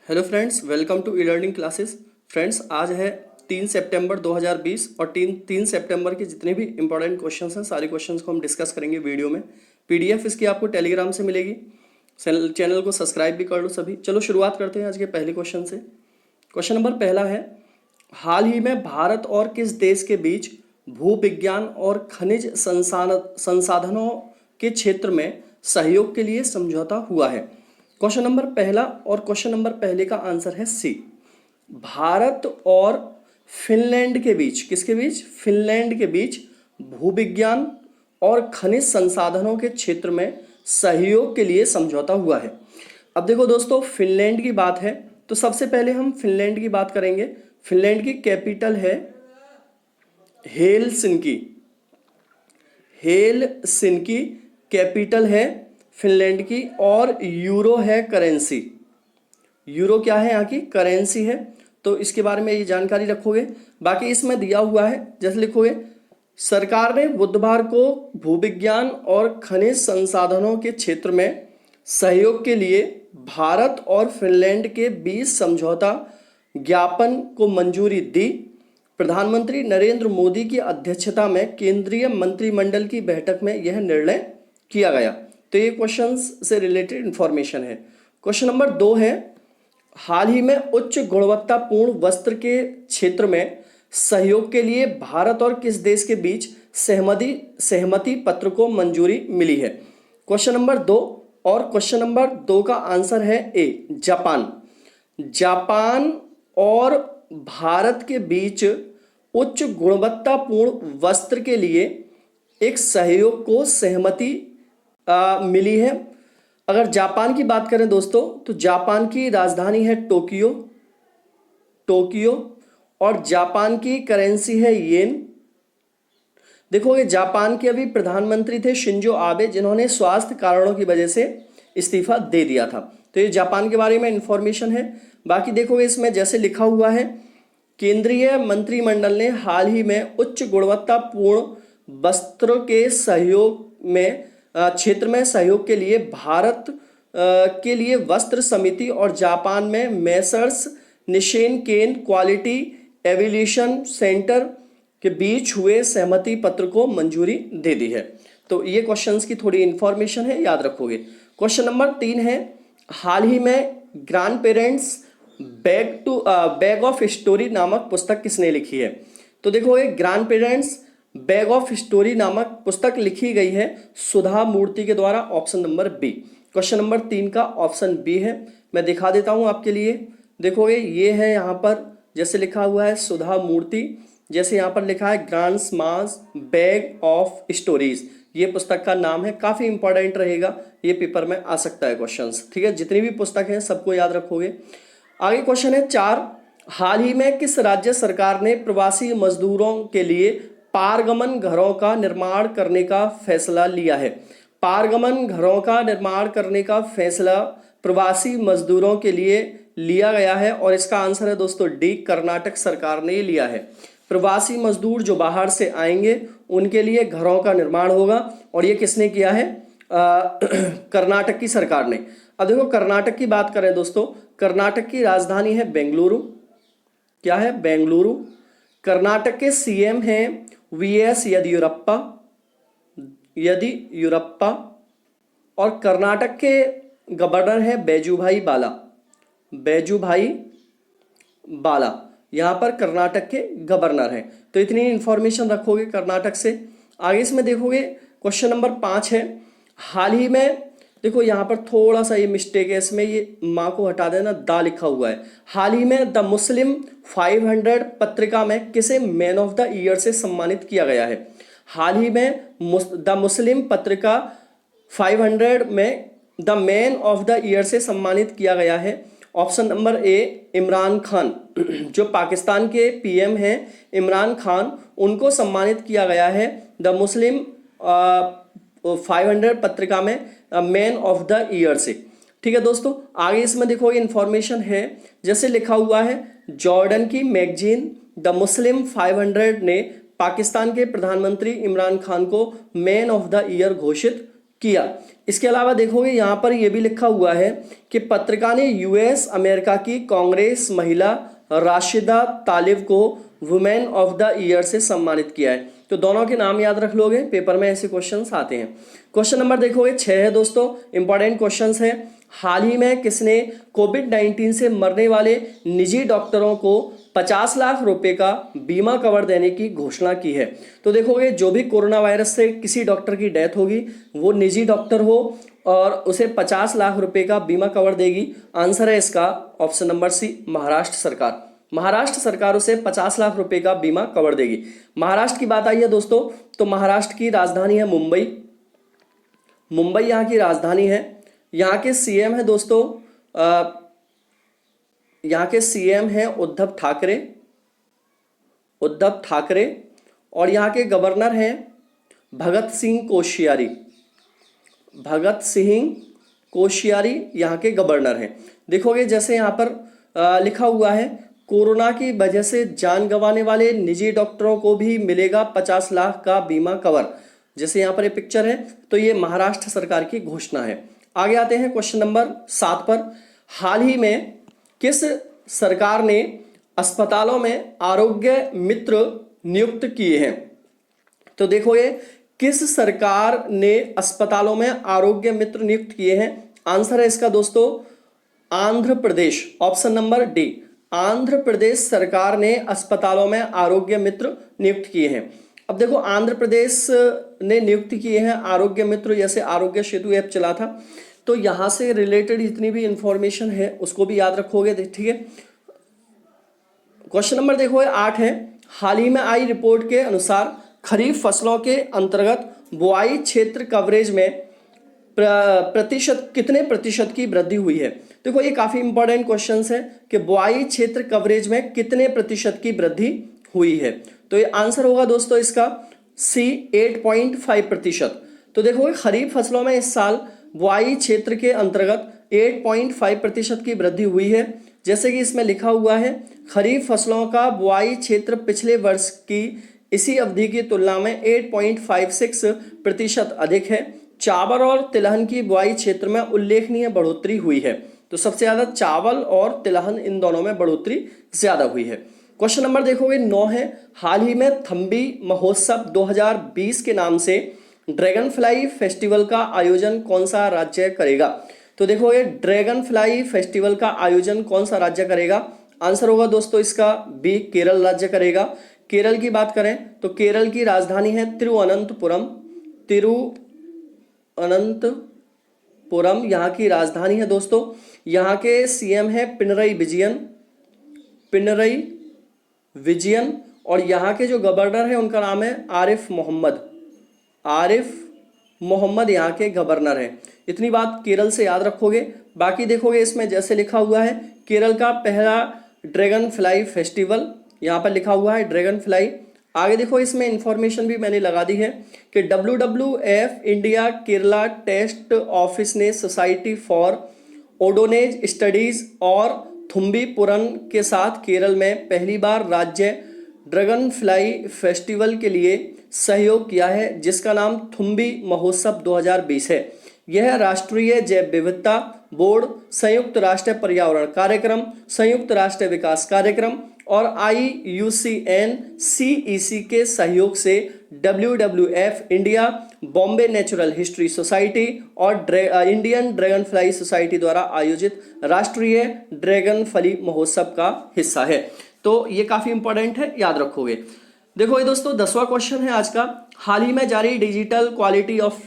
Hello friends, welcome to e learning classes. Friends, आज है 3 सितंबर 2020 और 3 सितंबर के जितने भी इंपॉर्टेंट क्वेश्चंस हैं सारे क्वेश्चंस को हम डिस्कस करेंगे वीडियो में। पीडीएफ इसकी आपको टेलीग्राम से मिलेगी। चैनल को सब्सक्राइब भी कर लो सभी। चलो शुरुआत करते हैं आज के पहले क्वेश्चन से। क्वेश्चन नंबर पहला है, हाल ही में भारत और किस देश के बीच भूविज्ञान और खनिज संसाधनों के क्षेत्र में सहयोग के लिए समझौता हुआ है। क्वेश्चन नंबर पहला और क्वेश्चन नंबर पहले का आंसर है सी। भारत और फिनलैंड के बीच, किसके बीच? फिनलैंड के बीच भूविज्ञान और खनिज संसाधनों के क्षेत्र में सहयोग के लिए समझौता हुआ है। अब देखो दोस्तों, फिनलैंड की बात है तो सबसे पहले हम फिनलैंड की बात करेंगे। फिनलैंड की कैपिटल है हेलसिंकी। हेलसिंकी कैपिटल है फिनलैंड की, और यूरो है करेंसी। यूरो क्या है? यहाँ की करेंसी है। तो इसके बारे में ये जानकारी रखोगे। बाकी इसमें दिया हुआ है, जैसे लिखोगे, सरकार ने बुधवार को भूविज्ञान और खनिज संसाधनों के क्षेत्र में सहयोग के लिए भारत और फिनलैंड के बीच समझौता ज्ञापन को मंजूरी दी। प्रधानमंत्री नरेंद्र मोदी की अध्यक्षता में केंद्रीय मंत्रिमंडल की बैठक में यह निर्णय किया गया। तो ये क्वेश्चंस से रिलेटेड इंफॉर्मेशन है। क्वेश्चन नंबर 2 है, हाल ही में उच्च गुणवत्तापूर्ण वस्त्र के क्षेत्र में सहयोग के लिए भारत और किस देश के बीच सहमति पत्र को मंजूरी मिली है। क्वेश्चन नंबर 2 और क्वेश्चन नंबर 2 का आंसर है ए, जापान। जापान और भारत के बीच उच्च गुणवत्तापूर्ण वस्त्र के लिए एक सहयोग को सहमति मिली है। अगर जापान की बात करें दोस्तों, तो जापान की राजधानी है टोक्यो। और जापान की करेंसी है येन। देखोगे, जापान के अभी प्रधानमंत्री थे शिंजो आबे, जिन्होंने स्वास्थ्य कारणों की वजह से इस्तीफा दे दिया था। तो ये जापान के बारे में इंफॉर्मेशन है। बाकी देखोगे, इसमें जैसे लिखा हुआ है, केंद्रीय मंत्रिमंडल ने हाल ही में उच्च गुणवत्तापूर्ण वस्त्रों के सहयोग में क्षेत्र में सहयोग के लिए भारत के लिए वस्त्र समिति और जापान में मेसर्स निशेन केन क्वालिटी एविल्यूशन सेंटर के बीच हुए सहमति पत्र को मंजूरी दे दी है। तो ये क्वेश्चंस की थोड़ी इंफॉर्मेशन है, याद रखोगे। क्वेश्चन नंबर 3 है, हाल ही में grandparents bag of story नामक पुस्तक किसने लिखी है? तो देखोगे, grandparents bag of story नामक पुस्तक लिखी गई है सुधा मूर्ति के द्वारा। Option number B. Question number 3 का ऑप्शन बी है। मैं दिखा देता हूं आपके लिए। देखोगे, ये है यहाँ पर जैसे लिखा हुआ है सुधा मूर्ति, जैसे यहाँ पर लिखा है grants mass bag of stories, ये पुस्तक का नाम है। काफी इंपॉर्टेंट रहेगा, ये पेपर में आ सकता है क्वेश्चंस। ठीक है, जितनी भी पुस्तक है सबको याद रखोगे। आगे क्वेश्चन है 4, हाल ही में किस राज्य सरकार ने प्रवासी मजदूरों के लिए पारगमन घरों का निर्माण करने का फैसला लिया है? पारगमन घरों का निर्माण करने का फैसला प्रवासी मजदूरों के लिए लिया गया है, और इसका आंसर है दोस्तों डी, कर्नाटक सरकार ने लिया है। प्रवासी मजदूर जो बाहर से आएंगे उनके लिए घरों का निर्माण होगा, और ये किसने किया है? कर्नाटक की सरकार ने। अब देखो, कर्नाटक की बात करें दोस्तों, कर्नाटक की राजधानी है बेंगलुरु। क्या है? बेंगलुरु। कर्नाटक के सीएम हैं वीएस येदियुरप्पा, और कर्नाटक के गवर्नर है बैजूभाई बाला। यहाँ पर कर्नाटक के गवर्नर हैं। तो इतनी इंफॉर्मेशन रखोगे कर्नाटक से। आगे इसमें देखोगे, क्वेश्चन नंबर 5 है, हाल ही में, देखो यहाँ पर थोड़ा सा ये मिस्टेक है, इसमें ये माँ को हटा देना, दा लिखा हुआ है। हाल ही में द मुस्लिम 500 पत्रिका में किसे मैन ऑफ द ईयर से सम्मानित किया गया है? हाल ही में द मुस्लिम पत्रिका 500 में the man of the year से सम्मानित किया गया है। Option number A, Imran Khan. जो पाकिस्तान के पीएम हैं इमरान खान, उनको सम्मानित किया गया है द मुस्लिम 500 पत्रिका में मैन ऑफ द ईयर से। ठीक है दोस्तों, आगे इसमें देखोगे इंफॉर्मेशन है, जैसे लिखा हुआ है, जॉर्डन की मैगजीन द मुस्लिम 500 ने पाकिस्तान के प्रधानमंत्री इमरान खान को मैन ऑफ द ईयर घोषित किया। इसके अलावा देखोगे यहाँ पर यह भी लिखा हुआ है कि पत्रिका ने यूएस अमेरिका की कांग्रेस महिला राशिदा तालिब को वुमेन ऑफ द ईयर से सम्मानित किया है। तो दोनों के नाम याद रख लोगे, पेपर में ऐसे क्वेश्चंस आते हैं। क्वेश्चन नंबर देखोगे 6 है दोस्तों, इंपॉर्टेंट क्वेश्चंस है। हाल ही में किसने कोविड-19 से मरने वाले निजी डॉक्टरों को 50 लाख रुपए का बीमा कवर देने की घोषणा की है? तो देखोगे जो भी कोरोना वायरस से किसी डॉक्टर की डेथ होगी, वो निजी डॉक्टर हो और उसे 50 लाख रुपए का बीमा कवर देगी। आंसर है इसका ऑप्शन नंबर सी, महाराष्ट्र सरकार। महाराष्ट्र सरकार उसे 50 लाख रुपए का बीमा कवर देगी। महाराष्ट्र की बात आई है दोस्तों, तो महाराष्ट्र की राजधानी है मुंबई। मुंबई यहाँ की राजधानी है। यहाँ के सीएम है दोस्तों, यहाँ के सीएम हैं उद्धव ठाकरे, उद्धव ठाकरे। और यहाँ के गवर्नर हैं भगत सिंह कोश्यारी। भगत सिंह कोश्यारी यहाँ के गवर्नर हैं। देखोगे जैसे यहाँ पर लिखा हुआ है, कोरोना की वजह से जान गंवाने वाले निजी डॉक्टरों को भी मिलेगा 50 लाख का बीमा कवर। जैसे यहाँ पर ये पिक्चर है, तो ये महाराष्ट्र सरकार की घोषणा है। आगे आते हैं क्वेश्चन नंबर 7 पर। हाल ही में किस सरकार ने अस्पतालों में आरोग्य मित्र नियुक्त किए हैं? तो देखो ये किस सरकार ने अस्पतालों में आरोग्य मित्र नियुक्त किए हैं? आंसर है इसका दोस्तों Andhra Pradesh, option number D. Andhra Pradesh सरकार ने अस्पतालों में आरोग्य मित्र नियुक्त किए हैं। अब देखो आंध्र प्रदेश ने नियुक्त किए हैं आरोग्य मित्र, जैसे आरोग्य सेतु ऐप चला था, तो यहाँ से रिलेटेड जितनी भी इंफॉर्मेशन है उसको भी याद रखोगे, ठीक है। क्वेश्चन नंबर देखो 8 है। हाल ही में आई रिपोर्ट के अनुसार खरीफ फसलों के अंतर्गत बुआई क्षेत्र कवरेज में कितने प्रतिशत की वृद्धि हुई है? देखो ये काफी इंपॉर्टेंट क्वेश्चन है कि बुआई क्षेत्र कवरेज में कितने प्रतिशत की वृद्धि हुई है। तो ये आंसर होगा दोस्तों इसका सी, 8.5%। तो देखो खरीफ फसलों में इस साल बुआई क्षेत्र के अंतर्गत 8.5% की वृद्धि हुई है। जैसे कि इसमें लिखा हुआ है, खरीफ फसलों का बुआई क्षेत्र पिछले वर्ष की इसी अवधि की तुलना में 8.56% अधिक है। चावल और तिलहन की बुआई क्षेत्र में उल्लेखनीय बढ़ोतरी हुई है। तो सबसे ज्यादा चावल और तिलहन इन दोनों में बढ़ोतरी ज्यादा हुई है। क्वेश्चन नंबर देखोगे 9 है। हाल ही में थम्बी महोत्सव 2020 के नाम से ड्रैगन फ्लाई फेस्टिवल का आयोजन कौन सा राज्य करेगा? तो देखोगे ड्रैगन फ्लाई फेस्टिवल का आयोजन कौन सा राज्य करेगा? आंसर होगा दोस्तों इसका बी, केरल राज्य करेगा। केरल की बात करें तो केरल की राजधानी है तिरुवनंतपुरम। तिरुवनंतपुरम यहाँ की राजधानी है दोस्तों। यहाँ के सीएम है पिनरई विजयन। और यहाँ के जो गवर्नर है उनका नाम है आरिफ मोहम्मद यहाँ के गवर्नर हैं। इतनी बात केरल से याद रखोगे। बाकी देखोगे इसमें जैसे लिखा हुआ है, केरल का पहला ड्रैगन फ्लाई फेस्टिवल, यहाँ पर लिखा हुआ है ड्रैगन फ्लाई। आगे देखो इसमें इंफॉर्मेशन भी मैंने लगा दी है कि WWF India Kerala state office ने सोसाइटी फॉर ओडोनेज स्टडीज और थुम्बीपुरम के साथ केरल में पहली बार राज्य ड्रैगन फ्लाई फेस्टिवल के लिए सहयोग किया है, जिसका नाम थुम्बी महोत्सव 2020 है। यह राष्ट्रीय जैव विविधता बोर्ड, संयुक्त राष्ट्र पर्यावरण कार्यक्रम, संयुक्त राष्ट्र विकास कार्यक्रम और IUCN CEC के सहयोग से WWF India, Bombay natural history society और इंडियन ड्रैगन फ्लाई सोसाइटी द्वारा आयोजित राष्ट्रीय ड्रैगन फ्लाई महोत्सव का हिस्सा है। तो ये काफी इंपॉर्टेंट है, याद रखोगे। देखो ये दोस्तों 10वां क्वेश्चन है आज का। हाल ही में जारी digital quality of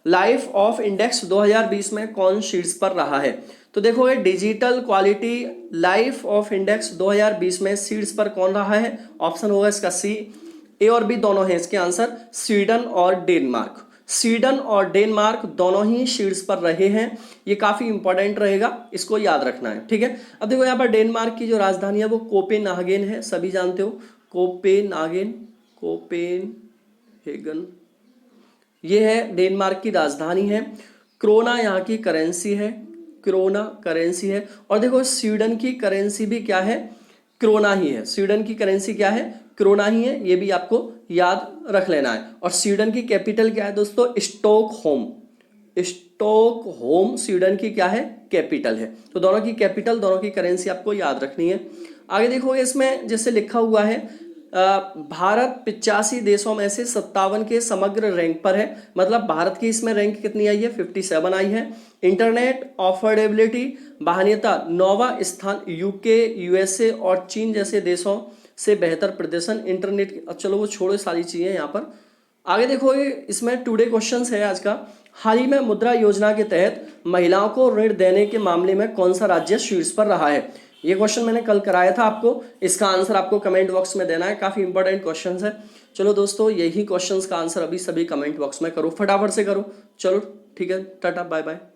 life of index 2020 में कौन शीर्ष पर रहा है? तो देखो ये digital quality life of index 2020 में शीर्ष पर कौन रहा है? ऑप्शन होगा इसका सी। ए और बी दोनों है इसके आंसर, स्वीडन और डेनमार्क। स्वीडन और डेनमार्क दोनों ही शीर्ष पर रहे हैं। ये काफी इंपॉर्टेंट रहेगा, इसको याद रखना है, ठीक है। अब देखो यहाँ पर डेनमार्क की जो राजधानी है वो कोपेनहेगन है, सभी जानते हो कोपेनहेगन ये है डेनमार्क की राजधानी है। क्रोना यहाँ की करेंसी है, क्रोना करेंसी है। और देखो स्वीडन की करेंसी भी क्या है? क्रोना ही है। स्वीडन की करेंसी क्या है? क्रोना ही है। ये भी आपको याद रख लेना है। और स्वीडन की कैपिटल क्या है दोस्तों? स्टॉकहोम। स्टॉकहोम स्वीडन की क्या है, कैपिटल है। तो दोनों की कैपिटल, दोनों की करेंसी आपको याद रखनी है। आगे देखोगे इसमें जैसे लिखा हुआ है भारत 85 देशों में से 57 के समग्र रैंक पर है, मतलब भारत की इसमें रैंक कितनी आई है, 57 आई है। इंटरनेट अफोर्डेबिलिटी वहनीयता 9वां स्थान, यूके, यूएसए और चीन जैसे देशों से बेहतर प्रदर्शन इंटरनेट। चलो वो छोड़ो सारी चीजें यहाँ पर। आगे देखोगे इसमें टुडे क्वेश्चंस है आज का। हाल ही में मुद्रा योजना के तहत महिलाओं को ऋण देने के मामले में कौन सा राज्य शीर्ष पर रहा है। ये क्वेश्चन मैंने कल कराया था आपको, इसका आंसर आपको कमेंट बॉक्स में देना है, काफी इंपॉर्टेंट क्वेश्चन है। चलो दोस्तों, यही क्वेश्चन का आंसर अभी सभी कमेंट बॉक्स में करो, फटाफट से करो। चलो ठीक है, टाटा बाय बाय।